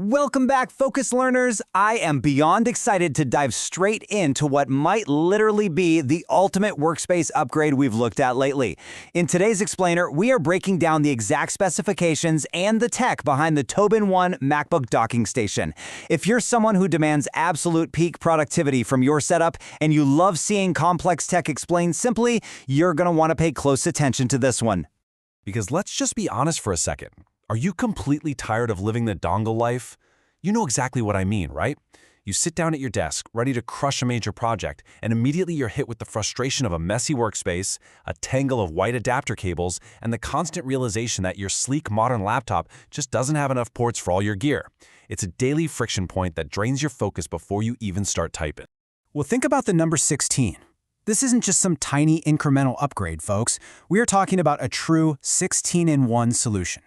Welcome back, Focus Learners. I am beyond excited to dive straight into what might literally be the ultimate workspace upgrade we've looked at lately. In today's explainer, we are breaking down the exact specifications and the tech behind the Tobin 1 MacBook docking station. If you're someone who demands absolute peak productivity from your setup and you love seeing complex tech explained simply, you're going to want to pay close attention to this one. Because let's just be honest for a second. Are you completely tired of living the dongle life? You know exactly what I mean, right? You sit down at your desk, ready to crush a major project, and immediately you're hit with the frustration of a messy workspace, a tangle of white adapter cables, and the constant realization that your sleek modern laptop just doesn't have enough ports for all your gear. It's a daily friction point that drains your focus before you even start typing. Well, think about the number 16. This isn't just some tiny incremental upgrade, folks. We are talking about a true 16-in-1 solution.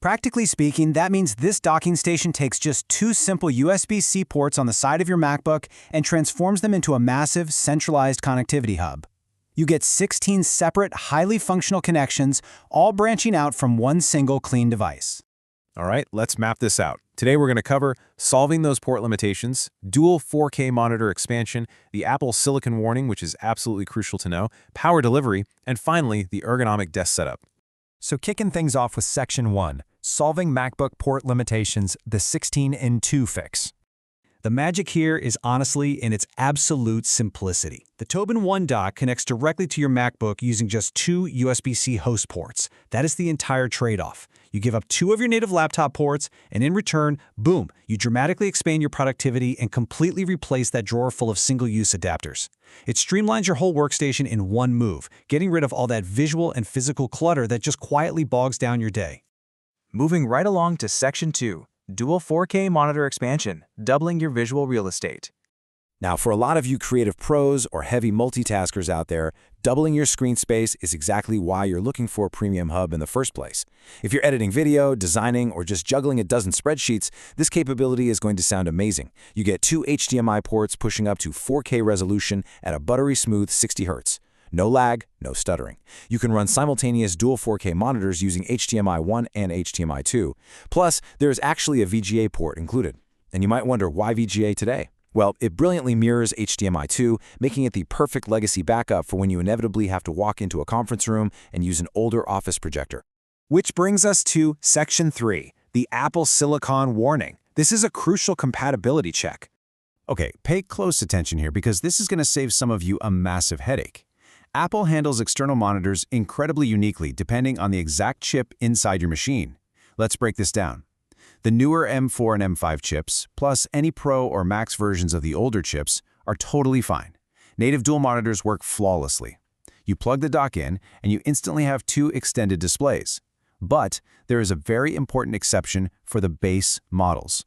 Practically speaking, that means this docking station takes just two simple USB-C ports on the side of your MacBook and transforms them into a massive, centralized connectivity hub. You get 16 separate, highly functional connections, all branching out from one single clean device. All right, let's map this out. Today we're going to cover solving those port limitations, dual 4K monitor expansion, the Apple Silicon warning, which is absolutely crucial to know, power delivery, and finally, the ergonomic desk setup. So kicking things off with Section 1, Solving MacBook Port Limitations, the 16-in-2 fix. The magic here is honestly in its absolute simplicity. The Tobin 1 dock connects directly to your MacBook using just two USB-C host ports. That is the entire trade-off. You give up two of your native laptop ports, and in return, boom, you dramatically expand your productivity and completely replace that drawer full of single-use adapters. It streamlines your whole workstation in one move, getting rid of all that visual and physical clutter that just quietly bogs down your day. Moving right along to Section 2, Dual 4K Monitor Expansion, doubling your visual real estate. Now, for a lot of you creative pros or heavy multitaskers out there, doubling your screen space is exactly why you're looking for a premium hub in the first place. If you're editing video, designing, or just juggling a dozen spreadsheets, this capability is going to sound amazing. You get two HDMI ports pushing up to 4K resolution at a buttery smooth 60 Hz. No lag, no stuttering. You can run simultaneous dual 4K monitors using HDMI 1 and HDMI 2. Plus, there is actually a VGA port included. And you might wonder, why VGA today? Well, it brilliantly mirrors HDMI 2, making it the perfect legacy backup for when you inevitably have to walk into a conference room and use an older office projector. Which brings us to Section 3, the Apple Silicon warning. This is a crucial compatibility check. Okay, pay close attention here because this is going to save some of you a massive headache. Apple handles external monitors incredibly uniquely depending on the exact chip inside your machine. Let's break this down. The newer M4 and M5 chips, plus any Pro or Max versions of the older chips, are totally fine. Native dual monitors work flawlessly. You plug the dock in, and you instantly have two extended displays. But there is a very important exception for the base models.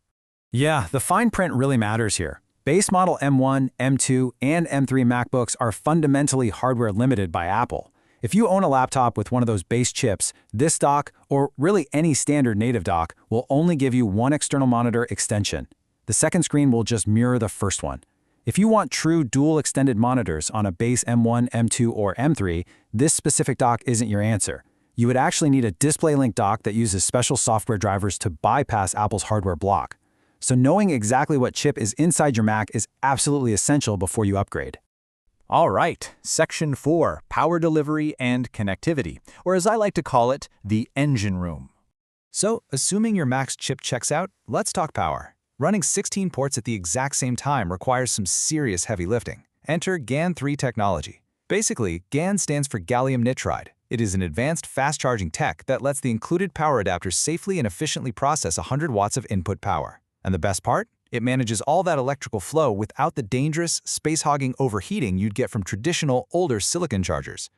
Yeah, the fine print really matters here. Base model M1, M2, and M3 MacBooks are fundamentally hardware limited by Apple. If you own a laptop with one of those base chips, this dock, or really any standard native dock, will only give you one external monitor extension. The second screen will just mirror the first one. If you want true dual extended monitors on a base M1, M2, or M3, this specific dock isn't your answer. You would actually need a DisplayLink dock that uses special software drivers to bypass Apple's hardware block. So knowing exactly what chip is inside your Mac is absolutely essential before you upgrade. All right, Section 4, Power Delivery and Connectivity, or as I like to call it, the engine room. So, assuming your Mac's chip checks out, let's talk power. Running 16 ports at the exact same time requires some serious heavy lifting. Enter GaN3 technology. Basically, GaN stands for gallium nitride. It is an advanced fast-charging tech that lets the included power adapter safely and efficiently process 100 watts of input power. And the best part? It manages all that electrical flow without the dangerous, space-hogging overheating you'd get from traditional, older silicon chargers.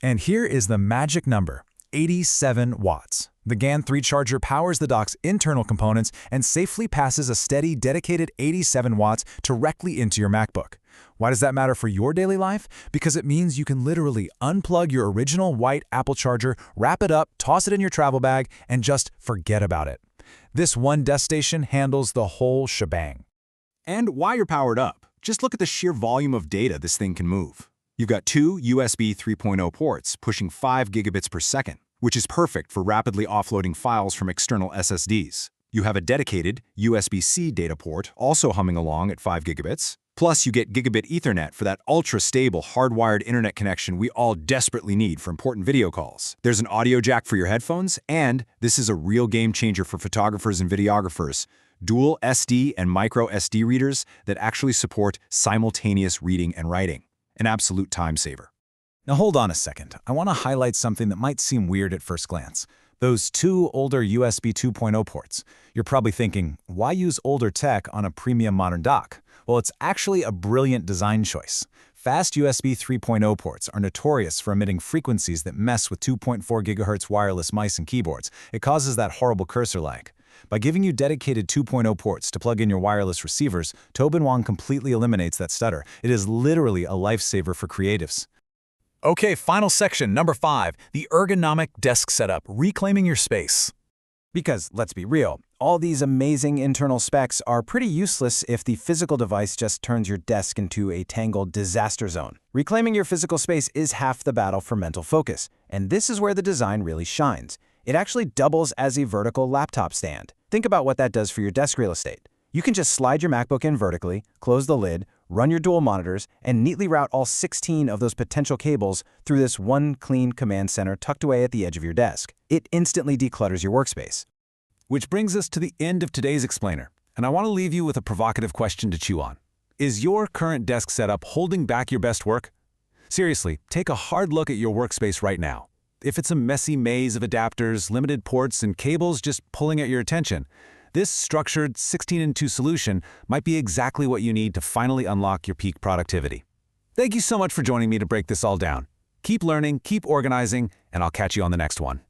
And here is the magic number, 87 watts. The GaN3 charger powers the dock's internal components and safely passes a steady, dedicated 87 watts directly into your MacBook. Why does that matter for your daily life? Because it means you can literally unplug your original white Apple charger, wrap it up, toss it in your travel bag, and just forget about it. This one desk station handles the whole shebang. And while you're powered up, just look at the sheer volume of data this thing can move. You've got two USB 3.0 ports pushing 5 gigabits per second, which is perfect for rapidly offloading files from external SSDs. You have a dedicated USB-C data port, also humming along at 5 gigabits. Plus, you get gigabit Ethernet for that ultra-stable hardwired internet connection we all desperately need for important video calls. There's an audio jack for your headphones, and this is a real game changer for photographers and videographers. Dual SD and micro SD readers that actually support simultaneous reading and writing. An absolute time saver. Now hold on a second. I want to highlight something that might seem weird at first glance. Those two older USB 2.0 ports. You're probably thinking, why use older tech on a premium modern dock? Well, it's actually a brilliant design choice. Fast USB 3.0 ports are notorious for emitting frequencies that mess with 2.4 GHz wireless mice and keyboards. It causes that horrible cursor lag. By giving you dedicated 2.0 ports to plug in your wireless receivers, Tobin completely eliminates that stutter. It is literally a lifesaver for creatives. Okay, final section, number 5, the ergonomic desk setup, reclaiming your space. Because, let's be real, all these amazing internal specs are pretty useless if the physical device just turns your desk into a tangled disaster zone. Reclaiming your physical space is half the battle for mental focus, and this is where the design really shines. It actually doubles as a vertical laptop stand. Think about what that does for your desk real estate. You can just slide your MacBook in vertically, close the lid, run your dual monitors, and neatly route all 16 of those potential cables through this one clean command center tucked away at the edge of your desk. It instantly declutters your workspace. Which brings us to the end of today's explainer, and I want to leave you with a provocative question to chew on. Is your current desk setup holding back your best work? Seriously, take a hard look at your workspace right now. If it's a messy maze of adapters, limited ports, and cables just pulling at your attention, this structured 16-in-2 solution might be exactly what you need to finally unlock your peak productivity. Thank you so much for joining me to break this all down. Keep learning, keep organizing, and I'll catch you on the next one.